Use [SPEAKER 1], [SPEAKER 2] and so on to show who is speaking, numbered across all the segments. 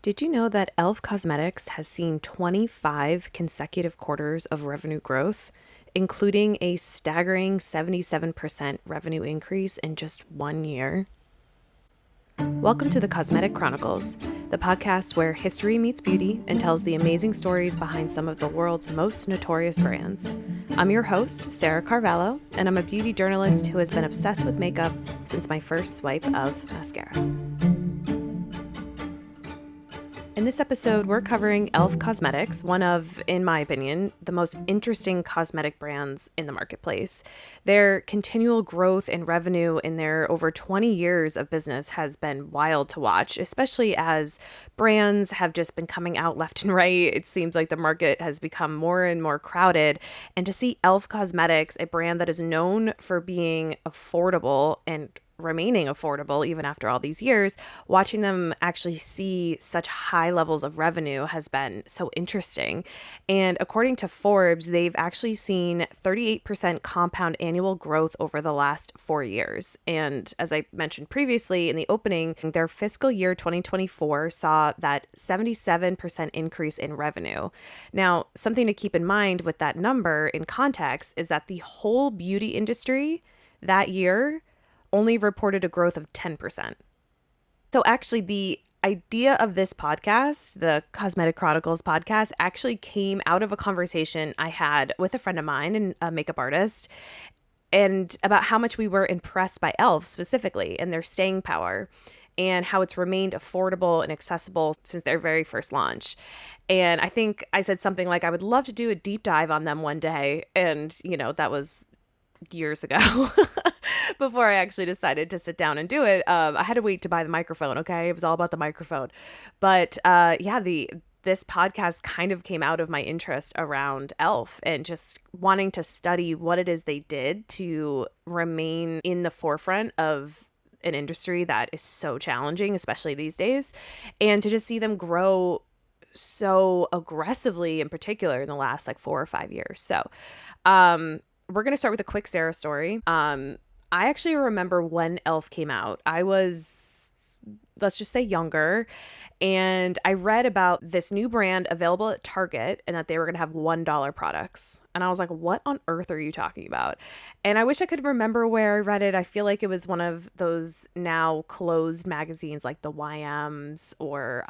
[SPEAKER 1] Did you know that e.l.f. Cosmetics has seen 25 consecutive quarters of revenue growth, including a staggering 77% revenue increase in just 1 year? Welcome to the Cosmetic Chronicles, the podcast where history meets beauty and tells the amazing stories behind some of the world's most notorious brands. I'm your host, Sarah Carvalho, and I'm a beauty journalist who has been obsessed with makeup since my first swipe of mascara. In this episode, we're covering e.l.f. Cosmetics, one of, in my opinion, the most interesting cosmetic brands in the marketplace. Their continual growth in revenue in their over 20 years of business has been wild to watch, especially as brands have just been coming out left and right. It seems like the market has become more and more crowded. And to see e.l.f. Cosmetics, a brand that is known for being affordable and remaining affordable even after all these years, watching them actually see such high levels of revenue has been so interesting. And according to Forbes, they've actually seen 38% compound annual growth over the last 4 years. And as I mentioned previously in the opening, their fiscal year 2024 saw that 77% increase in revenue. Now, something to keep in mind with that number in context is that the whole beauty industry that year only reported a growth of 10%. So actually, the idea of this podcast, the Cosmetic Chronicles podcast, actually came out of a conversation I had with a friend of mine and a makeup artist, and about how much we were impressed by e.l.f. specifically and their staying power, and how it's remained affordable and accessible since their very first launch. And I think I said something like, I would love to do a deep dive on them one day. And, that was years ago. Before I actually decided to sit down and do it. I had to wait to buy the microphone, okay? It was all about the microphone. But this podcast kind of came out of my interest around e.l.f. and just wanting to study what it is they did to remain in the forefront of an industry that is so challenging, especially these days, and to just see them grow so aggressively, in particular in the last 4 or 5 years. So we're going to start with a quick Sarah story. I actually remember when e.l.f. came out. I was, let's just say, younger, and I read about this new brand available at Target and that they were going to have $1 products. And I was like, what on earth are you talking about? And I wish I could remember where I read it. I feel like it was one of those now closed magazines like the YMs or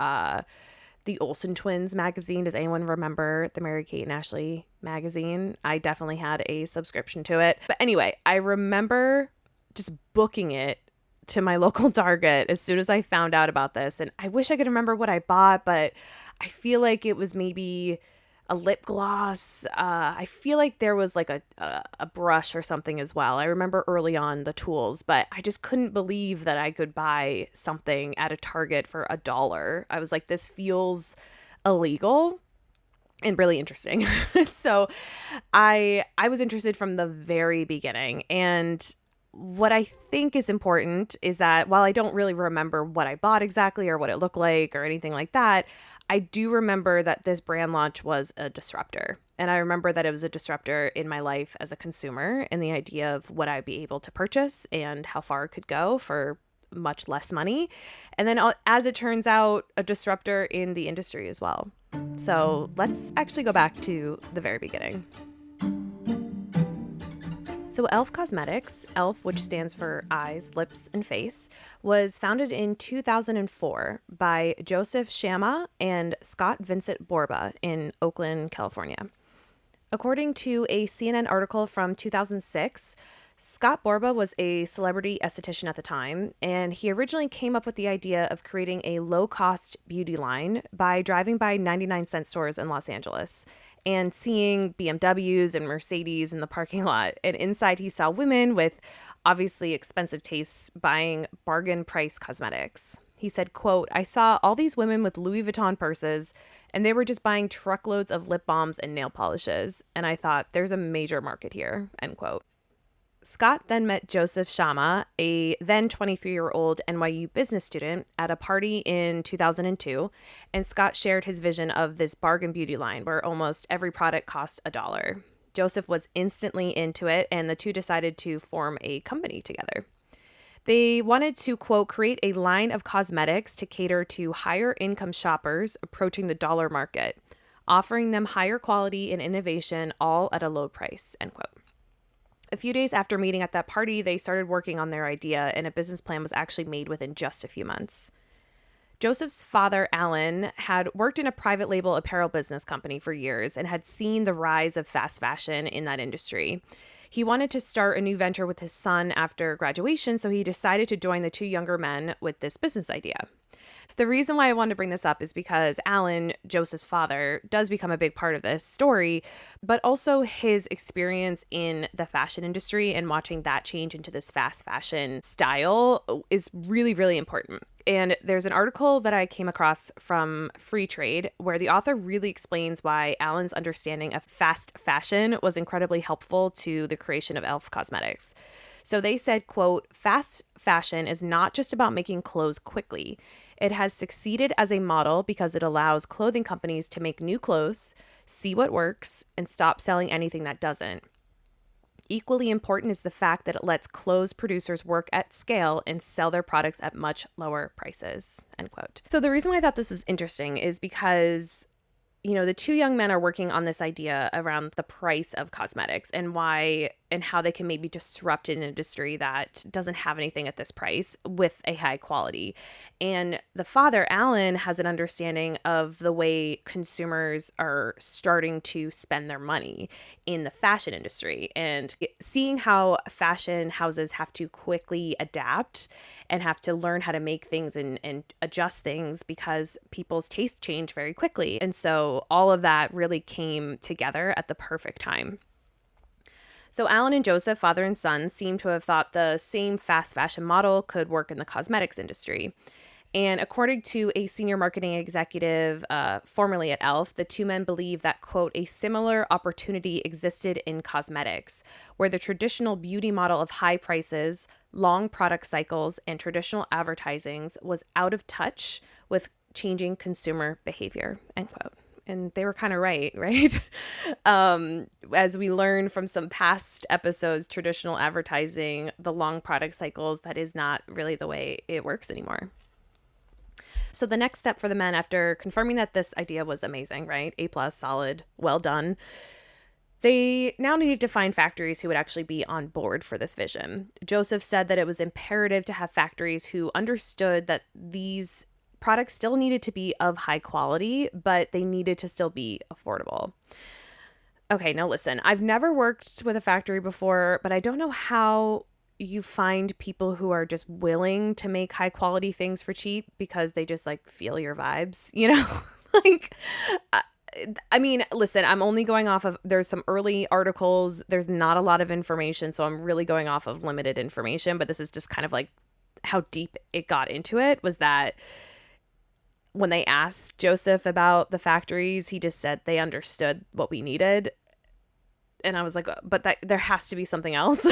[SPEAKER 1] the Olsen Twins magazine. Does anyone remember the Mary-Kate and Ashley magazine? I definitely had a subscription to it. But anyway, I remember just booking it to my local Target as soon as I found out about this. And I wish I could remember what I bought, but I feel like it was maybe a lip gloss. I feel like there was a brush or something as well. I remember early on the tools, but I just couldn't believe that I could buy something at a Target for $1. I was like, this feels illegal and really interesting. So I was interested from the very beginning. And what I think is important is that while I don't really remember what I bought exactly or what it looked like or anything like that, I do remember that this brand launch was a disruptor. And I remember that it was a disruptor in my life as a consumer and the idea of what I'd be able to purchase and how far it could go for much less money. And then as it turns out, a disruptor in the industry as well. So let's actually go back to the very beginning. So e.l.f. Cosmetics, e.l.f., which stands for eyes, lips, and face, was founded in 2004 by Joseph Shama and Scott Vincent Borba in Oakland, California. According to a CNN article from 2006, Scott Borba was a celebrity esthetician at the time, and he originally came up with the idea of creating a low-cost beauty line by driving by 99-cent stores in Los Angeles and seeing BMWs and Mercedes in the parking lot. And inside he saw women with obviously expensive tastes buying bargain price cosmetics. He said, quote, "I saw all these women with Louis Vuitton purses and they were just buying truckloads of lip balms and nail polishes. And I thought, there's a major market here," end quote. Scott then met Joseph Shama, a then 23-year-old NYU business student, at a party in 2002, and Scott shared his vision of this bargain beauty line where almost every product cost $1. Joseph was instantly into it, and the two decided to form a company together. They wanted to, quote, create a line of cosmetics to cater to higher income shoppers approaching the dollar market, offering them higher quality and innovation all at a low price, end quote. A few days after meeting at that party, they started working on their idea, and a business plan was actually made within just a few months. Joseph's father, Alan, had worked in a private label apparel business company for years and had seen the rise of fast fashion in that industry. He wanted to start a new venture with his son after graduation, so he decided to join the two younger men with this business idea. The reason why I wanted to bring this up is because Alan, Joseph's father, does become a big part of this story, but also his experience in the fashion industry and watching that change into this fast fashion style is really, really important. And there's an article that I came across from Free Trade where the author really explains why Alan's understanding of fast fashion was incredibly helpful to the creation of e.l.f. Cosmetics. So they said, quote, fast fashion is not just about making clothes quickly. It has succeeded as a model because it allows clothing companies to make new clothes, see what works, and stop selling anything that doesn't. Equally important is the fact that it lets clothes producers work at scale and sell their products at much lower prices, end quote. So the reason why I thought this was interesting is because the two young men are working on this idea around the price of cosmetics and why and how they can maybe disrupt an industry that doesn't have anything at this price with a high quality. And the father, Alan, has an understanding of the way consumers are starting to spend their money in the fashion industry and seeing how fashion houses have to quickly adapt and have to learn how to make things and adjust things because people's tastes change very quickly. And so all of that really came together at the perfect time. So Alan and Joseph, father and son, seem to have thought the same fast fashion model could work in the cosmetics industry. And according to a senior marketing executive formerly at e.l.f., the two men believe that, quote, a similar opportunity existed in cosmetics, where the traditional beauty model of high prices, long product cycles, and traditional advertisings was out of touch with changing consumer behavior, end quote. And they were kind of right? As we learned from some past episodes, traditional advertising, the long product cycles, that is not really the way it works anymore. So the next step for the men after confirming that this idea was amazing, right? A+, solid, well done. They now needed to find factories who would actually be on board for this vision. Joseph said that it was imperative to have factories who understood that these products still needed to be of high quality, but they needed to still be affordable. Okay, now listen, I've never worked with a factory before, but I don't know how you find people who are just willing to make high quality things for cheap because they just feel your vibes, I mean, listen, I'm only going off of, there's some early articles, there's not a lot of information, so I'm really going off of limited information, but this is just kind of how deep it got into it was that when they asked Joseph about the factories, he just said they understood what we needed. And I was like, but there has to be something else.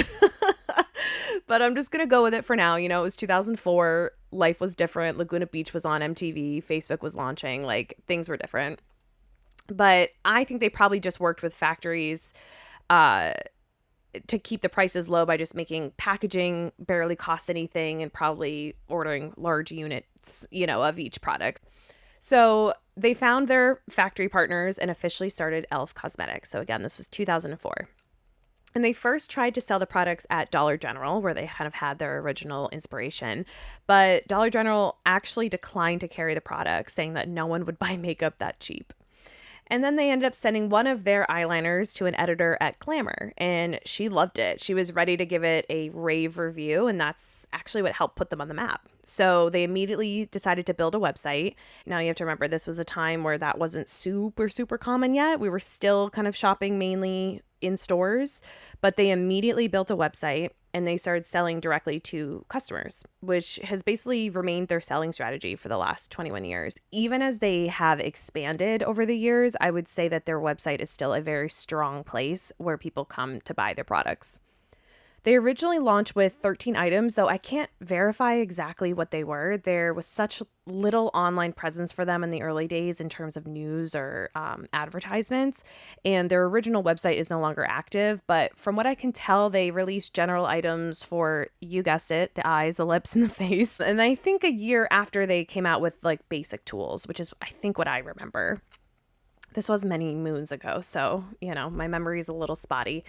[SPEAKER 1] But I'm just going to go with it for now. It was 2004. Life was different. Laguna Beach was on MTV. Facebook was launching. Things were different. But I think they probably just worked with factories to keep the prices low by just making packaging barely cost anything and probably ordering large units, of each product. So they found their factory partners and officially started e.l.f. Cosmetics. So again, this was 2004. And they first tried to sell the products at Dollar General, where they kind of had their original inspiration. But Dollar General actually declined to carry the product, saying that no one would buy makeup that cheap. And then they ended up sending one of their eyeliners to an editor at Glamour, and she loved it. She was ready to give it a rave review, and that's actually what helped put them on the map. So they immediately decided to build a website. Now you have to remember, this was a time where that wasn't super, super common yet. We were still kind of shopping mainly in stores, but they immediately built a website and they started selling directly to customers, which has basically remained their selling strategy for the last 21 years. Even as they have expanded over the years, I would say that their website is still a very strong place where people come to buy their products. They originally launched with 13 items, though I can't verify exactly what they were. There was such little online presence for them in the early days in terms of news or advertisements, and their original website is no longer active. But from what I can tell, they released general items for, you guessed it, the eyes, the lips, and the face. And I think a year after they came out with like basic tools, which is, I think, what I remember. This was many moons ago, so, my memory is a little spotty.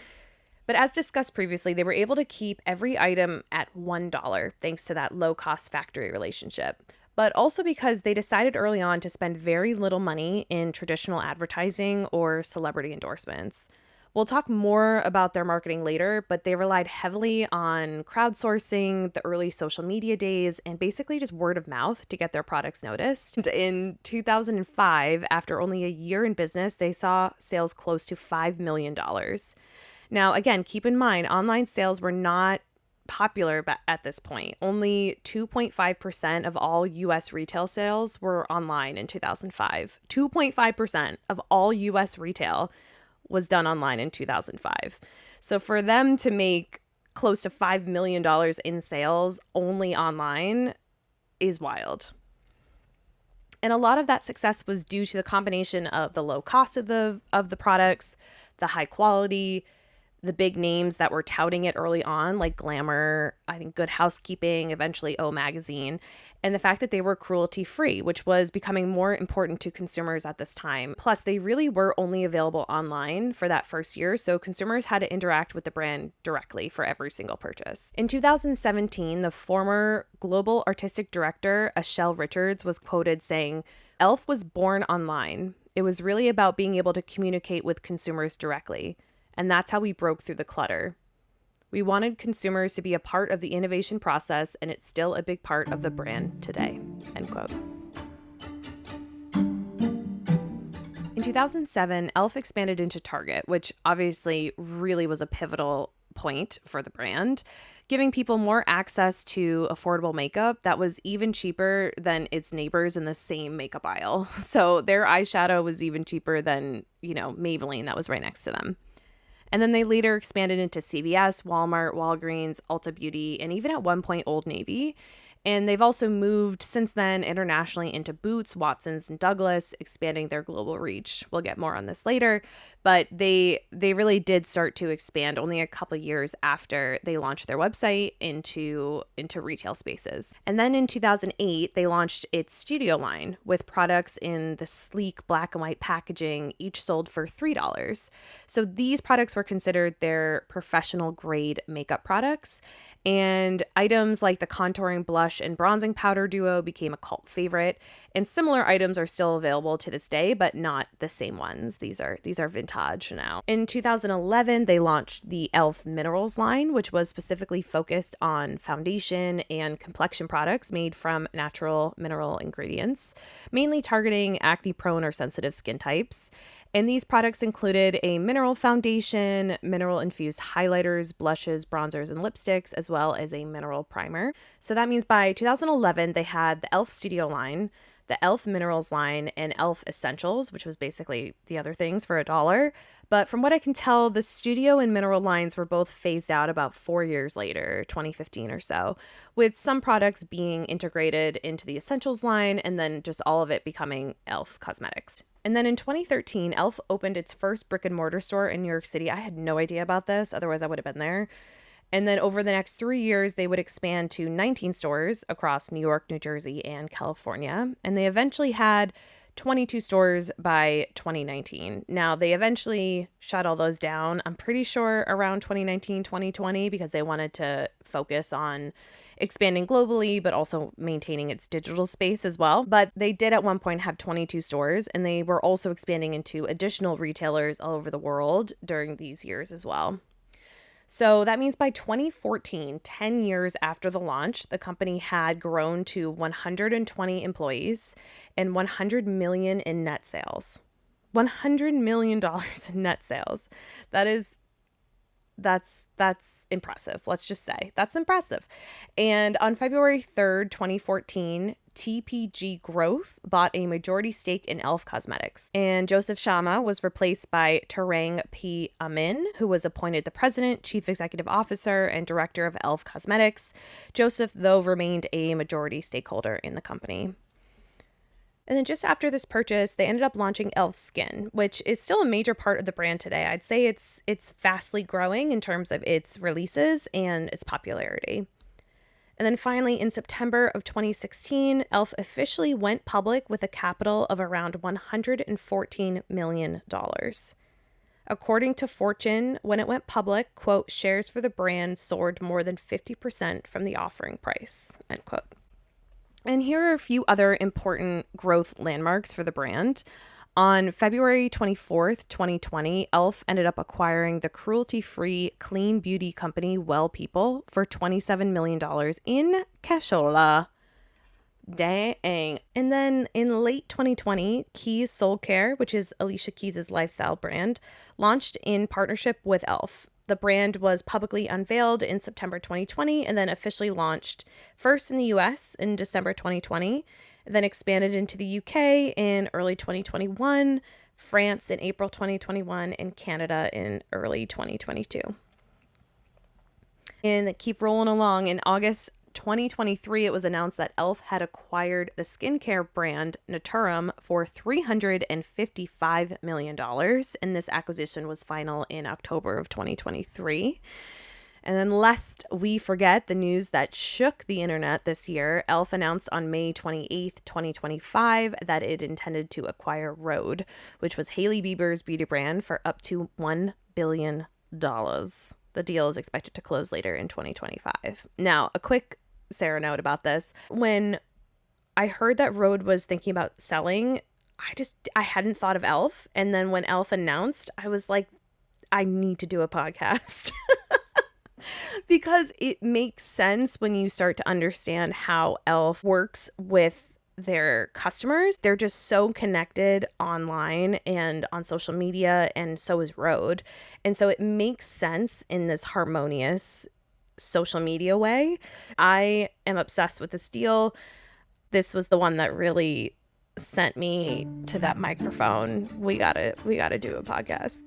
[SPEAKER 1] But as discussed previously, they were able to keep every item at $1 thanks to that low-cost factory relationship. But also because they decided early on to spend very little money in traditional advertising or celebrity endorsements. We'll talk more about their marketing later, but they relied heavily on crowdsourcing, the early social media days, and basically just word of mouth to get their products noticed. In 2005, after only a year in business, they saw sales close to $5 million. Now, again, keep in mind, online sales were not popular at this point. Only 2.5% of all U.S. retail sales were online in 2005. 2.5% of all U.S. retail was done online in 2005. So for them to make close to $5 million in sales only online is wild. And a lot of that success was due to the combination of the low cost of the products, the high quality, the big names that were touting it early on, like Glamour, I think Good Housekeeping, eventually O Magazine, and the fact that they were cruelty-free, which was becoming more important to consumers at this time. Plus, they really were only available online for that first year, so consumers had to interact with the brand directly for every single purchase. In 2017, the former global artistic director, e.l.f. Richards, was quoted saying, "e.l.f. was born online. It was really about being able to communicate with consumers directly. And that's how we broke through the clutter. We wanted consumers to be a part of the innovation process, and it's still a big part of the brand today." End quote. In 2007, e.l.f. expanded into Target, which obviously really was a pivotal point for the brand, giving people more access to affordable makeup that was even cheaper than its neighbors in the same makeup aisle. So their eyeshadow was even cheaper than, Maybelline that was right next to them. And then they later expanded into CVS, Walmart, Walgreens, Ulta Beauty, and even at one point Old Navy. And they've also moved since then internationally into Boots, Watsons, and Douglas, expanding their global reach. We'll get more on this later, but they really did start to expand only a couple years after they launched their website into retail spaces. And then in 2008, they launched its studio line with products in the sleek black and white packaging, each sold for $3. So these products were considered their professional grade makeup products, and items like the contouring blush and bronzing powder duo became a cult favorite, and similar items are still available to this day, but not the same ones. These are vintage now. In 2011, they launched the e.l.f. Minerals line, which was specifically focused on foundation and complexion products made from natural mineral ingredients, mainly targeting acne-prone or sensitive skin types. And these products included a mineral foundation, mineral-infused highlighters, blushes, bronzers, and lipsticks, as well as a mineral primer. So that means by 2011, they had the e.l.f. Studio line, the e.l.f. Minerals line, and e.l.f. Essentials, which was basically the other things for $1. But from what I can tell, the Studio and Mineral lines were both phased out about 4 years later, 2015 or so, with some products being integrated into the Essentials line and then just all of it becoming e.l.f. Cosmetics. And then in 2013, e.l.f. opened its first brick and mortar store in New York City. I had no idea about this, otherwise I would have been there. And then over the next 3 years, they would expand to 19 stores across New York, New Jersey, and California. And they eventually had 22 stores by 2019. Now, they eventually shut all those down, I'm pretty sure around 2019, 2020, because they wanted to focus on expanding globally, but also maintaining its digital space as well. But they did at one point have 22 stores, and they were also expanding into additional retailers all over the world during these years as well. So that means by 2014, 10 years after the launch, the company had grown to 120 employees and $100 million in net sales. $100 million in net sales. That is That's impressive. Let's just say that's impressive. And on February 3rd, 2014, TPG Growth bought a majority stake in e.l.f. Cosmetics, and Joseph Sharma was replaced by Tarang P. Amin, who was appointed the president, chief executive officer, and director of e.l.f. Cosmetics. Joseph, though, remained a majority stakeholder in the company. And then just after this purchase, they ended up launching e.l.f. Skin, which is still a major part of the brand today. I'd say it's fastly growing in terms of its releases and its popularity. And then finally, in September of 2016, e.l.f. officially went public with a capital of around $114 million. According to Fortune, when it went public, quote, shares for the brand soared more than 50% from the offering price, end quote. And here are a few other important growth landmarks for the brand. On February 24th, 2020, e.l.f. ended up acquiring the cruelty-free clean beauty company Well People for $27 million in cashola. Dang. And then in late 2020, Keys Soul Care, which is Alicia Keys' lifestyle brand, launched in partnership with e.l.f. The brand was publicly unveiled in September 2020 and then officially launched first in the US in December 2020, then expanded into the UK in early 2021, France in April 2021, and Canada in early 2022. And keep rolling along. In August 2023, it was announced that e.l.f. had acquired the skincare brand Naturum for $355 million, and this acquisition was final in October of 2023. And then lest we forget the news that shook the internet this year, e.l.f. announced on May 28th, 2025 that it intended to acquire Rhode, which was Hailey Bieber's beauty brand, for up to $1 billion. The deal is expected to close later in 2025. Now, a quick Sarah note about this. When I heard that Rhode was thinking about selling, I hadn't thought of e.l.f. And then when e.l.f. announced, I was like, I need to do a podcast. Because it makes sense when you start to understand how e.l.f. works with their customers. They're just so connected online and on social media, and so is Rhode. And so it makes sense in this harmonious social media way. I am obsessed with this deal. This was the one that really sent me to that microphone. We gotta do a podcast.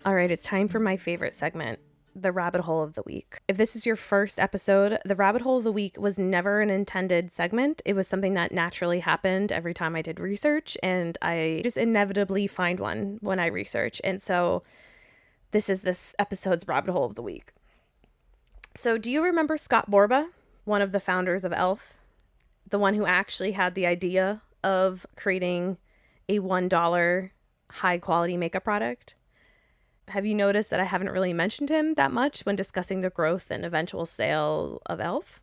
[SPEAKER 1] All right, it's time for my favorite segment, the rabbit hole of the week. If this is your first episode, the rabbit hole of the week was never an intended segment. It was something that naturally happened every time I did research, and I just inevitably find one when I research. And so this is this episode's rabbit hole of the week. So do you remember Scott Borba, one of the founders of e.l.f., the one who actually had the idea of creating a $1 high quality makeup product? Have you noticed that I haven't really mentioned him that much when discussing the growth and eventual sale of e.l.f.?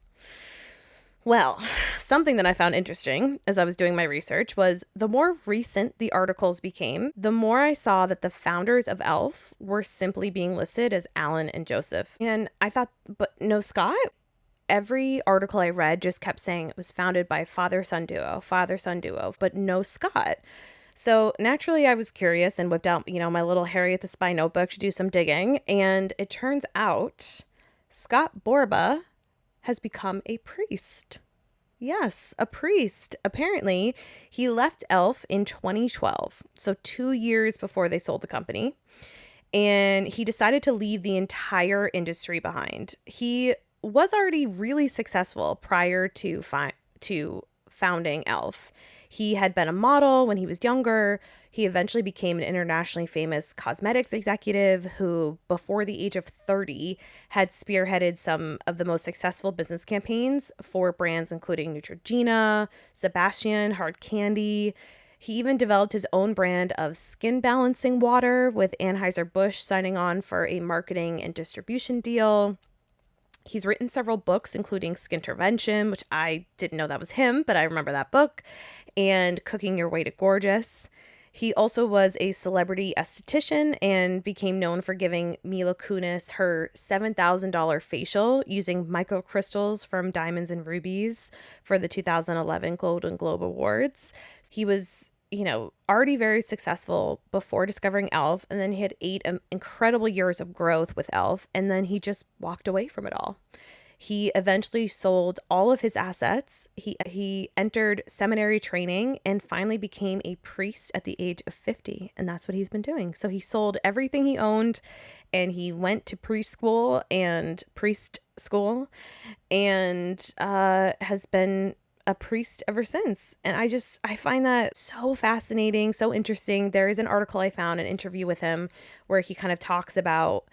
[SPEAKER 1] Well, something that I found interesting as I was doing my research was the more recent the articles became, the more I saw that the founders of e.l.f. were simply being listed as Alan and Joseph. And I thought, but no Scott? Every article I read just kept saying it was founded by father-son duo, but no Scott. So naturally I was curious and whipped out, my little Harry at the Spy notebook to do some digging. And it turns out Scott Borba has become a priest. Yes, a priest. Apparently, he left e.l.f. in 2012, so 2 years before they sold the company, and he decided to leave the entire industry behind. He was already really successful prior to founding e.l.f. He had been a model when he was younger. He eventually became an internationally famous cosmetics executive who, before the age of 30, had spearheaded some of the most successful business campaigns for brands including Neutrogena, Sebastian, Hard Candy. He even developed his own brand of skin balancing water, with Anheuser-Busch signing on for a marketing and distribution deal. He's written several books, including Skintervention, which I didn't know that was him, but I remember that book, and Cooking Your Way to Gorgeous. He also was a celebrity esthetician and became known for giving Mila Kunis her $7,000 facial using microcrystals from diamonds and rubies for the 2011 Golden Globe Awards. He was already very successful before discovering e.l.f. And then he had 8 incredible years of growth with e.l.f. And then he just walked away from it all. He eventually sold all of his assets. He entered seminary training and finally became a priest at the age of 50. And that's what he's been doing. So he sold everything he owned and he went to preschool and priest school and has been a priest ever since. And I find that so fascinating, so interesting. There is an article I found, an interview with him, where he kind of talks about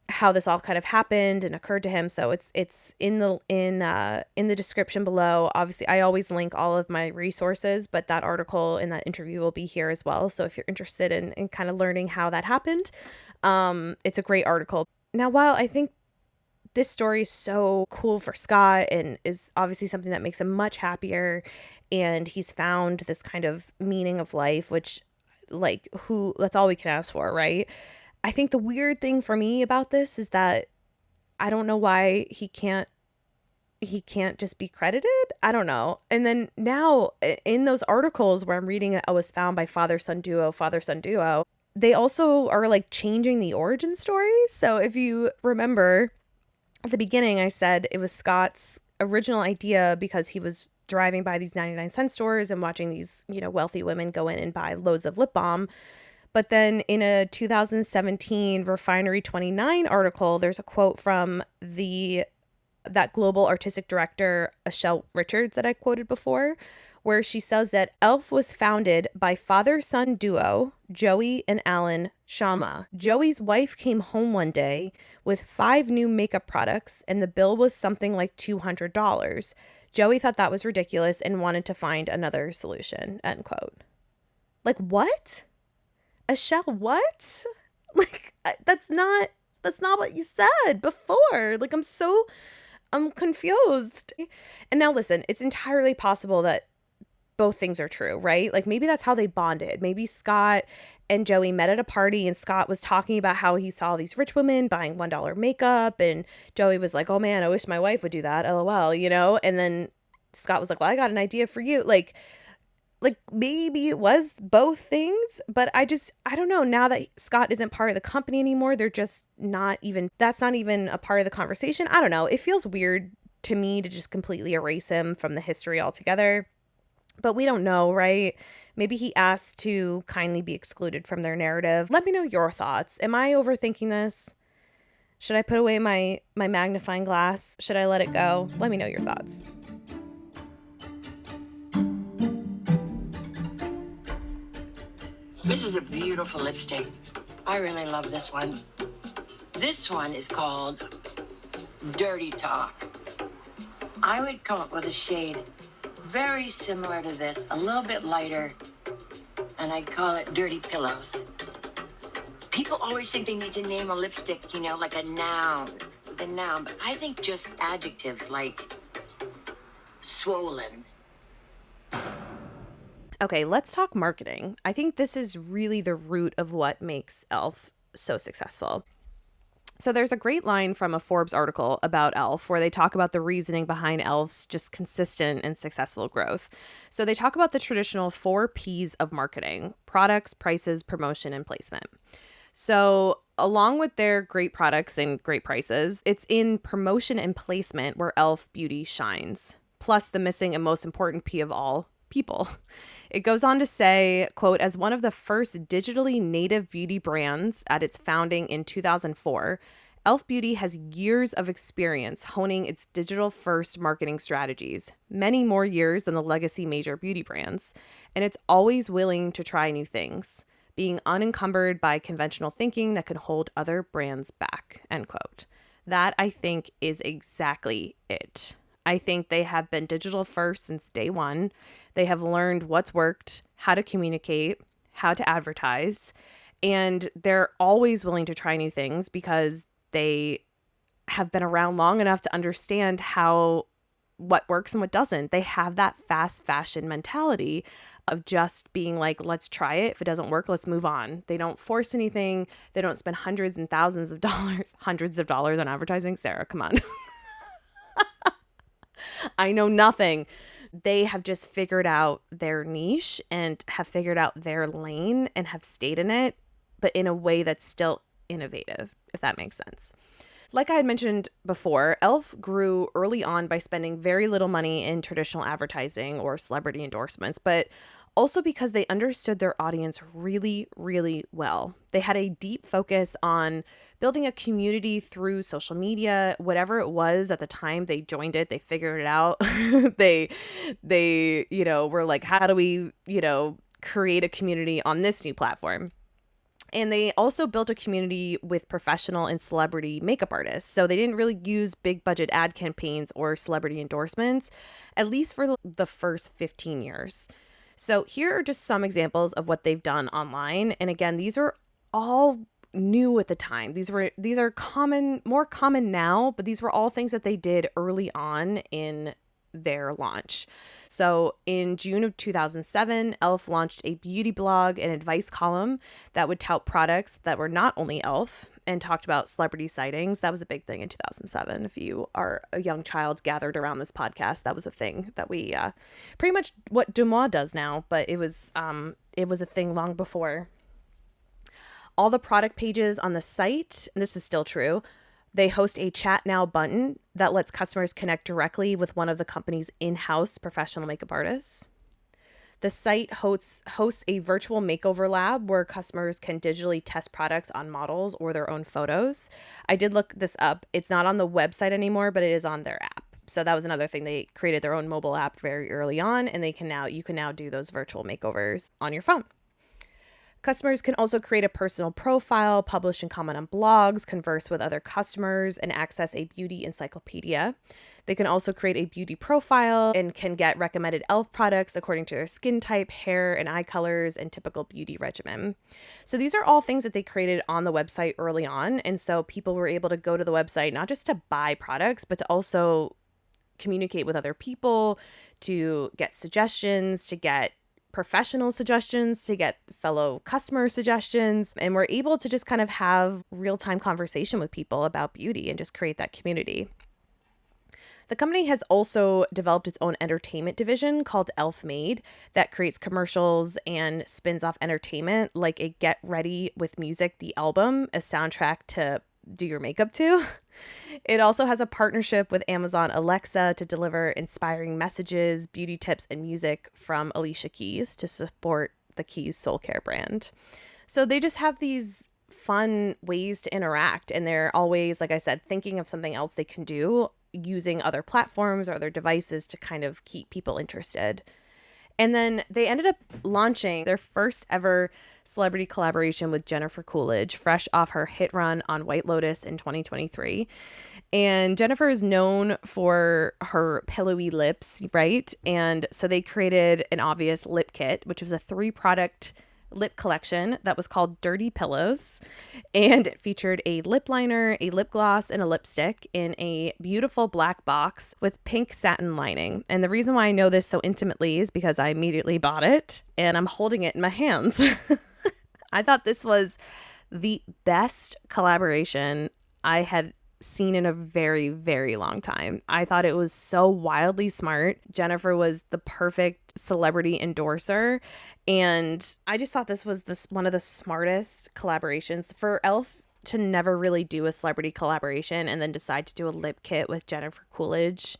[SPEAKER 1] how this all kind of happened and occurred to him. So it's in the description below. Obviously, I always link all of my resources, but that article in that interview will be here as well. So if you're interested in kind of learning how that happened, it's a great article. Now, while I think this story is so cool for Scott and is obviously something that makes him much happier, and he's found this kind of meaning of life, which that's all we can ask for, right? I think the weird thing for me about this is that I don't know why he can't just be credited. I don't know. And then now in those articles where I'm reading it, I was found by father son duo, they also are like changing the origin story. So if you remember at the beginning, I said it was Scott's original idea because he was driving by these 99-cent stores and watching these, wealthy women go in and buy loads of lip balm. But then in a 2017 Refinery 29 article, there's a quote from that global artistic director, e.l.f. Richards, that I quoted before, where she says that e.l.f. was founded by father-son duo Joey and Alan Shama. Joey's wife came home one day with 5 new makeup products, and the bill was something like $200. Joey thought that was ridiculous and wanted to find another solution, end quote. Like, what? E.l.f., what? Like, that's not what you said before. Like, I'm confused. And now listen, it's entirely possible that both things are true, right? Like, maybe that's how they bonded. Maybe Scott and Joey met at a party and Scott was talking about how he saw these rich women buying $1 makeup, and Joey was like, oh man, I wish my wife would do that, LOL, and then Scott was like, well, I got an idea for you. Like maybe it was both things, but I don't know. Now that Scott isn't part of the company anymore, that's not even a part of the conversation. I don't know. It feels weird to me to just completely erase him from the history altogether, but we don't know, right? Maybe he asked to kindly be excluded from their narrative. Let me know your thoughts. Am I overthinking this? Should I put away my magnifying glass? Should I let it go? Let me know your thoughts.
[SPEAKER 2] This is a beautiful lipstick. I really love this one. This one is called Dirty Talk. I would come up with a shade very similar to this, a little bit lighter, and I'd call it Dirty Pillows. People always think they need to name a lipstick, like a noun, but I think just adjectives like swollen.
[SPEAKER 1] Okay, let's talk marketing. I think this is really the root of what makes e.l.f. so successful. So there's a great line from a Forbes article about e.l.f. where they talk about the reasoning behind e.l.f.'s just consistent and successful growth. So they talk about the traditional 4 Ps of marketing: products, prices, promotion, and placement. So along with their great products and great prices, it's in promotion and placement where e.l.f. beauty shines. Plus the missing and most important P of all, people. It goes on to say, quote, as one of the first digitally native beauty brands at its founding in 2004, e.l.f. Beauty has years of experience honing its digital-first marketing strategies, many more years than the legacy major beauty brands, and it's always willing to try new things, being unencumbered by conventional thinking that can hold other brands back, end quote. That, I think, is exactly it. I think they have been digital first since day one. They have learned what's worked, how to communicate, how to advertise, and they're always willing to try new things because they have been around long enough to understand what works and what doesn't. They have that fast fashion mentality of just being like, let's try it. If it doesn't work, let's move on. They don't force anything. They don't spend hundreds of dollars on advertising. Sarah, come on. I know nothing. They have just figured out their niche and have figured out their lane and have stayed in it, but in a way that's still innovative, if that makes sense. Like I had mentioned before, e.l.f. grew early on by spending very little money in traditional advertising or celebrity endorsements, but also because they understood their audience really, really well. They had a deep focus on building a community through social media, whatever it was at the time they joined it, they figured it out. they were like, how do we, create a community on this new platform? And they also built a community with professional and celebrity makeup artists. So they didn't really use big budget ad campaigns or celebrity endorsements, at least for the first 15 years. So here are just some examples of what they've done online. And again, these are all new at the time. These are more common now, but these were all things that they did early on in their launch. So in June of 2007, e.l.f. launched a beauty blog and advice column that would tout products that were not only e.l.f. and talked about celebrity sightings. That was a big thing in 2007. If you are a young child gathered around this podcast, that was a thing that we pretty much what Dumois does now, but it was a thing long before. All the product pages on the site, and this is still true, they host a chat now button that lets customers connect directly with one of the company's in-house professional makeup artists. The site hosts a virtual makeover lab where customers can digitally test products on models or their own photos. I did look this up. It's not on the website anymore, but it is on their app. So that was another thing. They created their own mobile app very early on, and you can now do those virtual makeovers on your phone. Customers can also create a personal profile, publish and comment on blogs, converse with other customers, and access a beauty encyclopedia. They can also create a beauty profile and can get recommended e.l.f. products according to their skin type, hair and eye colors, and typical beauty regimen. So these are all things that they created on the website early on. And so people were able to go to the website not just to buy products, but to also communicate with other people, to get suggestions, to get professional suggestions, to get fellow customer suggestions, and we're able to just kind of have real-time conversation with people about beauty and just create that community. The company has also developed its own entertainment division called e.l.f. Made that creates commercials and spins off entertainment like a Get Ready with Music, the album, a soundtrack to do your makeup to. It also has a partnership with Amazon Alexa to deliver inspiring messages, beauty tips, and music from Alicia Keys to support the Keys Soul Care brand. So they just have these fun ways to interact, and they're always, like I said, thinking of something else they can do using other platforms or other devices to kind of keep people interested. And then they ended up launching their first ever celebrity collaboration with Jennifer Coolidge, fresh off her hit run on White Lotus in 2023. And Jennifer is known for her pillowy lips, right? And so they created an obvious lip kit, which was a 3-product lip collection that was called Dirty Pillows, and it featured a lip liner, a lip gloss, and a lipstick in a beautiful black box with pink satin lining. And the reason why I know this so intimately is because I immediately bought it and I'm holding it in my hands. I thought this was the best collaboration I had seen in a very, very long time. I thought it was so wildly smart. Jennifer was the perfect celebrity endorser, and I just thought this was one of the smartest collaborations for e.l.f. to never really do a celebrity collaboration and then decide to do a lip kit with Jennifer Coolidge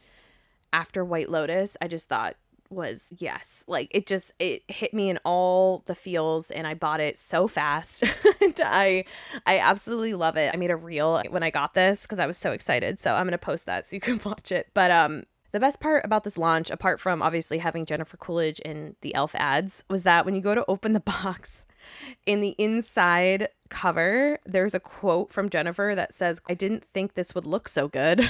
[SPEAKER 1] after White Lotus. I just thought was yes, like it hit me in all the feels, and I bought it so fast. And I absolutely love it. I made a reel when I got this because I was so excited, so I'm gonna post that so you can watch it. But the best part about this launch, apart from obviously having Jennifer Coolidge in the e.l.f. ads, was that when you go to open the box, in the inside cover there's a quote from Jennifer that says, "I didn't think this would look so good."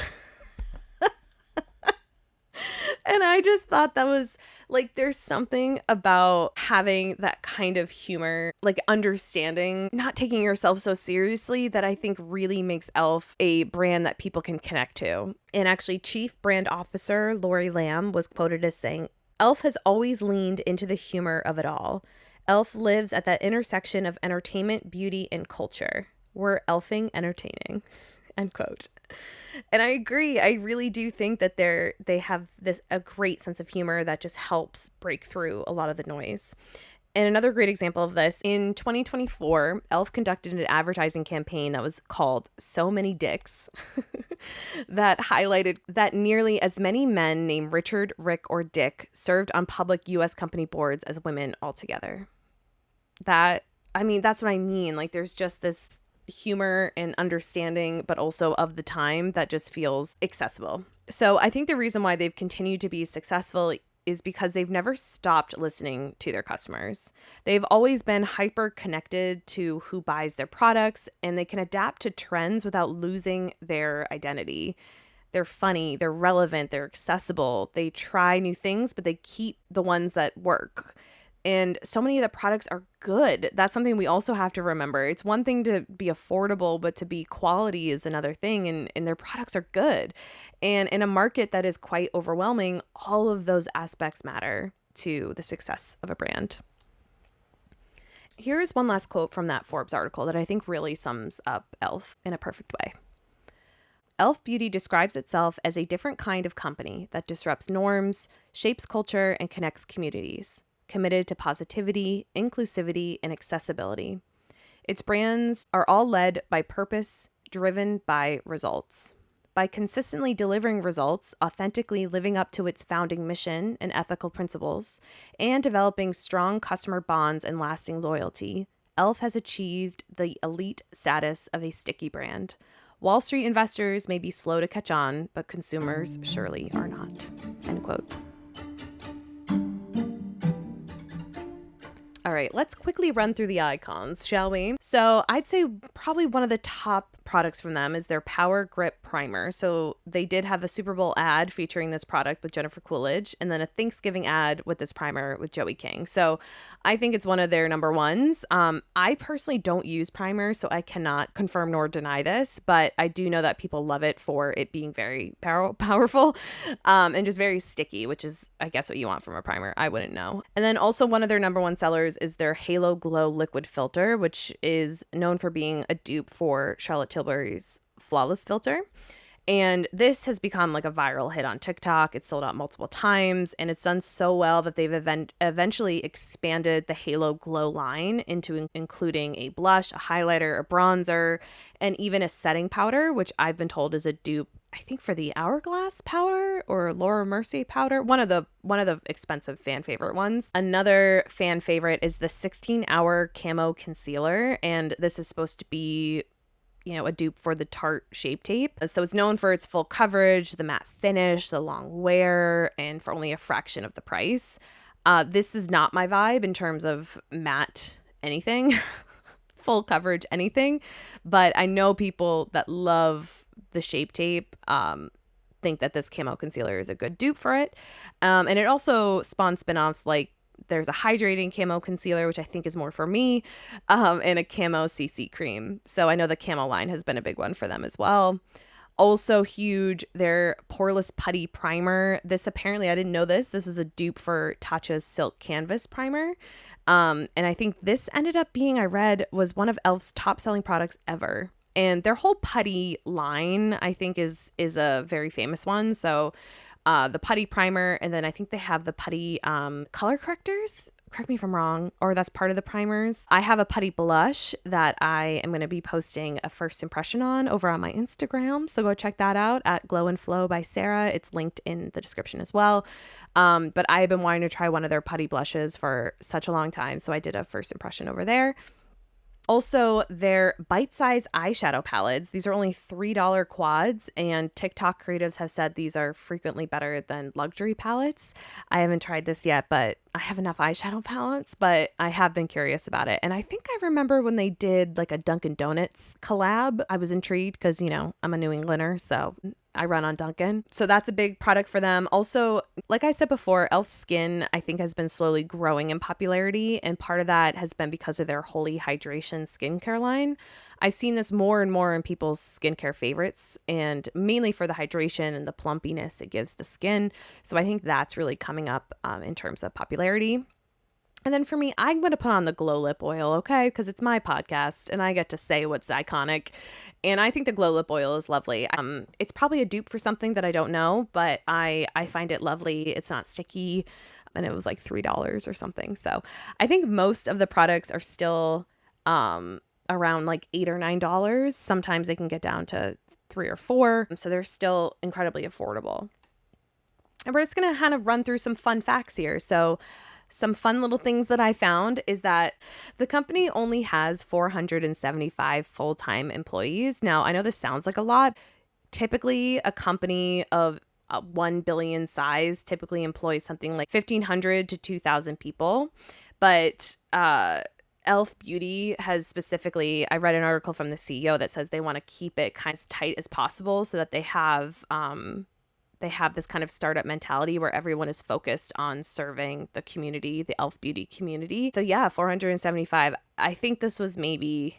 [SPEAKER 1] And I just thought that was like, there's something about having that kind of humor, like understanding, not taking yourself so seriously, that I think really makes e.l.f. a brand that people can connect to. And actually, Chief Brand Officer Lori Lamb was quoted as saying, "e.l.f. has always leaned into the humor of it all. e.l.f. lives at that intersection of entertainment, beauty, and culture. We're e.l.f.ing entertaining." End quote. And I agree. I really do think that they have this a great sense of humor that just helps break through a lot of the noise. And another great example of this, in 2024, e.l.f. conducted an advertising campaign that was called So Many Dicks that highlighted that nearly as many men named Richard, Rick, or Dick served on public U.S. company boards as women altogether. That's what I mean. Like, there's just this humor and understanding, but also of the time that just feels accessible. So I think the reason why they've continued to be successful is because they've never stopped listening to their customers. They've always been hyper connected to who buys their products, and they can adapt to trends without losing their identity. They're funny, they're relevant, they're accessible. They try new things, but they keep the ones that work. And so many of the products are good. That's something we also have to remember. It's one thing to be affordable, but to be quality is another thing. And their products are good. And in a market that is quite overwhelming, all of those aspects matter to the success of a brand. Here is one last quote from that Forbes article that I think really sums up e.l.f. in a perfect way. e.l.f. Beauty describes itself as a different kind of company that disrupts norms, shapes culture, and connects communities, committed to positivity, inclusivity, and accessibility. Its brands are all led by purpose, driven by results. By consistently delivering results, authentically living up to its founding mission and ethical principles, and developing strong customer bonds and lasting loyalty, e.l.f. has achieved the elite status of a sticky brand. Wall Street investors may be slow to catch on, but consumers surely are not. End quote. All right, let's quickly run through the icons, shall we? So I'd say probably one of the top products from them is their Power Grip Primer. So they did have a Super Bowl ad featuring this product with Jennifer Coolidge, and then a Thanksgiving ad with this primer with Joey King. So I think it's one of their number ones. I personally don't use primers, so I cannot confirm nor deny this, but I do know that people love it for it being very powerful and just very sticky, which is, I guess, what you want from a primer. I wouldn't know. And then also one of their number one sellers is their Halo Glow Liquid Filter, which is known for being a dupe for Charlotte Tilbury's Flawless Filter. And this has become like a viral hit on TikTok. It's sold out multiple times, and it's done so well that they've eventually expanded the Halo Glow line into including a blush, a highlighter, a bronzer, and even a setting powder, which I've been told is a dupe, I think, for the Hourglass powder or Laura Mercier powder, one of the expensive fan favorite ones. Another fan favorite is the 16-hour camo concealer, and this is supposed to be, you know, a dupe for the Tarte Shape Tape. So it's known for its full coverage, the matte finish, the long wear, and for only a fraction of the price. This is not my vibe in terms of matte anything, full coverage anything, but I know people that love the Shape Tape think that this camo concealer is a good dupe for it. And it also spawned spinoffs like there's a hydrating camo concealer, which I think is more for me, and a camo CC cream. So I know the camo line has been a big one for them as well. Also huge, their Poreless Putty Primer. This apparently, I didn't know this. This was a dupe for Tatcha's Silk Canvas Primer. And I think this ended up being, I read, was one of e.l.f.'s top selling products ever. And their whole putty line, I think, is a very famous one. So the putty primer, and then I think they have the putty color correctors. Correct me if I'm wrong, or that's part of the primers. I have a putty blush that I am going to be posting a first impression on over on my Instagram. So go check that out at Glow and Flow by Sarah. It's linked in the description as well. But I've been wanting to try one of their putty blushes for such a long time. So I did a first impression over there. Also, their bite-size eyeshadow palettes. These are only $3 quads, and TikTok creatives have said these are frequently better than luxury palettes. I haven't tried this yet, but I have enough eyeshadow palettes, but I have been curious about it. And I think I remember when they did like a Dunkin' Donuts collab, I was intrigued because, you know, I'm a New Englander, so I run on Dunkin'. So that's a big product for them. Also, like I said before, e.l.f. Skin, I think, has been slowly growing in popularity. And part of that has been because of their Holy Hydration skincare line. I've seen this more and more in people's skincare favorites, and mainly for the hydration and the plumpiness it gives the skin. So I think that's really coming up in terms of popularity. And then for me, I'm going to put on the Glow Lip Oil, okay? Because it's my podcast and I get to say what's iconic. And I think the Glow Lip Oil is lovely. It's probably a dupe for something that I don't know, but I find it lovely. It's not sticky. And it was like $3 or something. So I think most of the products are still around like $8 or $9. Sometimes they can get down to $3 or $4. So they're still incredibly affordable. And we're just going to kind of run through some fun facts here. So some fun little things that I found is that the company only has 475 full-time employees. Now, I know this sounds like a lot. Typically, a company of 1 billion size typically employs something like 1,500 to 2,000 people. But e.l.f. Beauty has specifically, I read an article from the CEO that says they want to keep it kind of tight as possible so that they have this kind of startup mentality where everyone is focused on serving the community, the e.l.f. Beauty community. So yeah, 475. I think this was maybe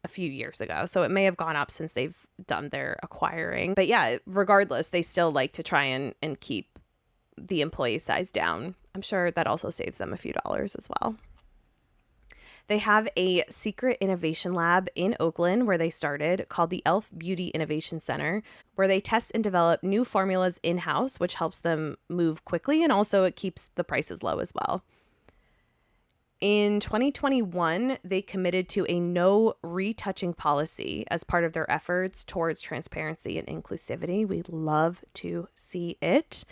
[SPEAKER 1] a few years ago. So it may have gone up since they've done their acquiring. But yeah, regardless, they still like to try and keep the employee size down. I'm sure that also saves them a few dollars as well. They have a secret innovation lab in Oakland where they started called the e.l.f. Beauty Innovation Center, where they test and develop new formulas in-house, which helps them move quickly, and also it keeps the prices low as well. In 2021, they committed to a no retouching policy as part of their efforts towards transparency and inclusivity. We love to see it.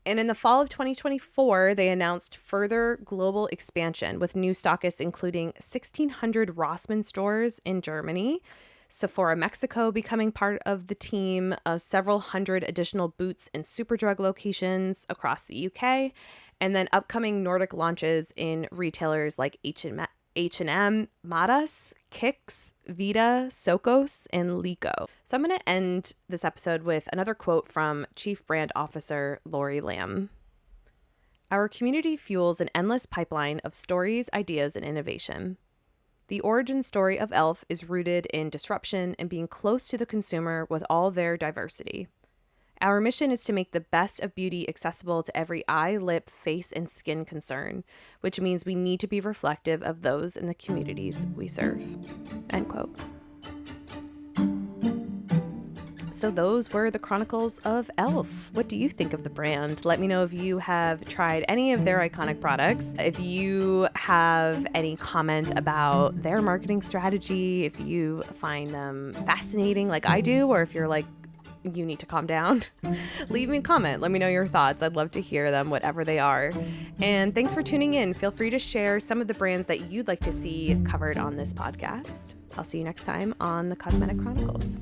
[SPEAKER 1] And in the fall of 2024, they announced further global expansion with new stockists, including 1,600 Rossmann stores in Germany, Sephora Mexico becoming part of the team, several hundred additional Boots and Superdrug locations across the UK, and then upcoming Nordic launches in retailers like H&M, Madas, Kicks, Vita, Sokos, and Lico. So I'm going to end this episode with another quote from Chief Brand Officer Lori Lamb. Our community fuels an endless pipeline of stories, ideas, and innovation. The origin story of e.l.f. is rooted in disruption and being close to the consumer with all their diversity. Our mission is to make the best of beauty accessible to every eye, lip, face, and skin concern, which means we need to be reflective of those in the communities we serve. End quote. So those were the Chronicles of e.l.f. What do you think of the brand? Let me know if you have tried any of their iconic products. If you have any comment about their marketing strategy, if you find them fascinating like I do, or if you're like, you need to calm down, leave me a comment. Let me know your thoughts. I'd love to hear them, whatever they are. And thanks for tuning in. Feel free to share some of the brands that you'd like to see covered on this podcast. I'll see you next time on the Cosmetic Chronicles.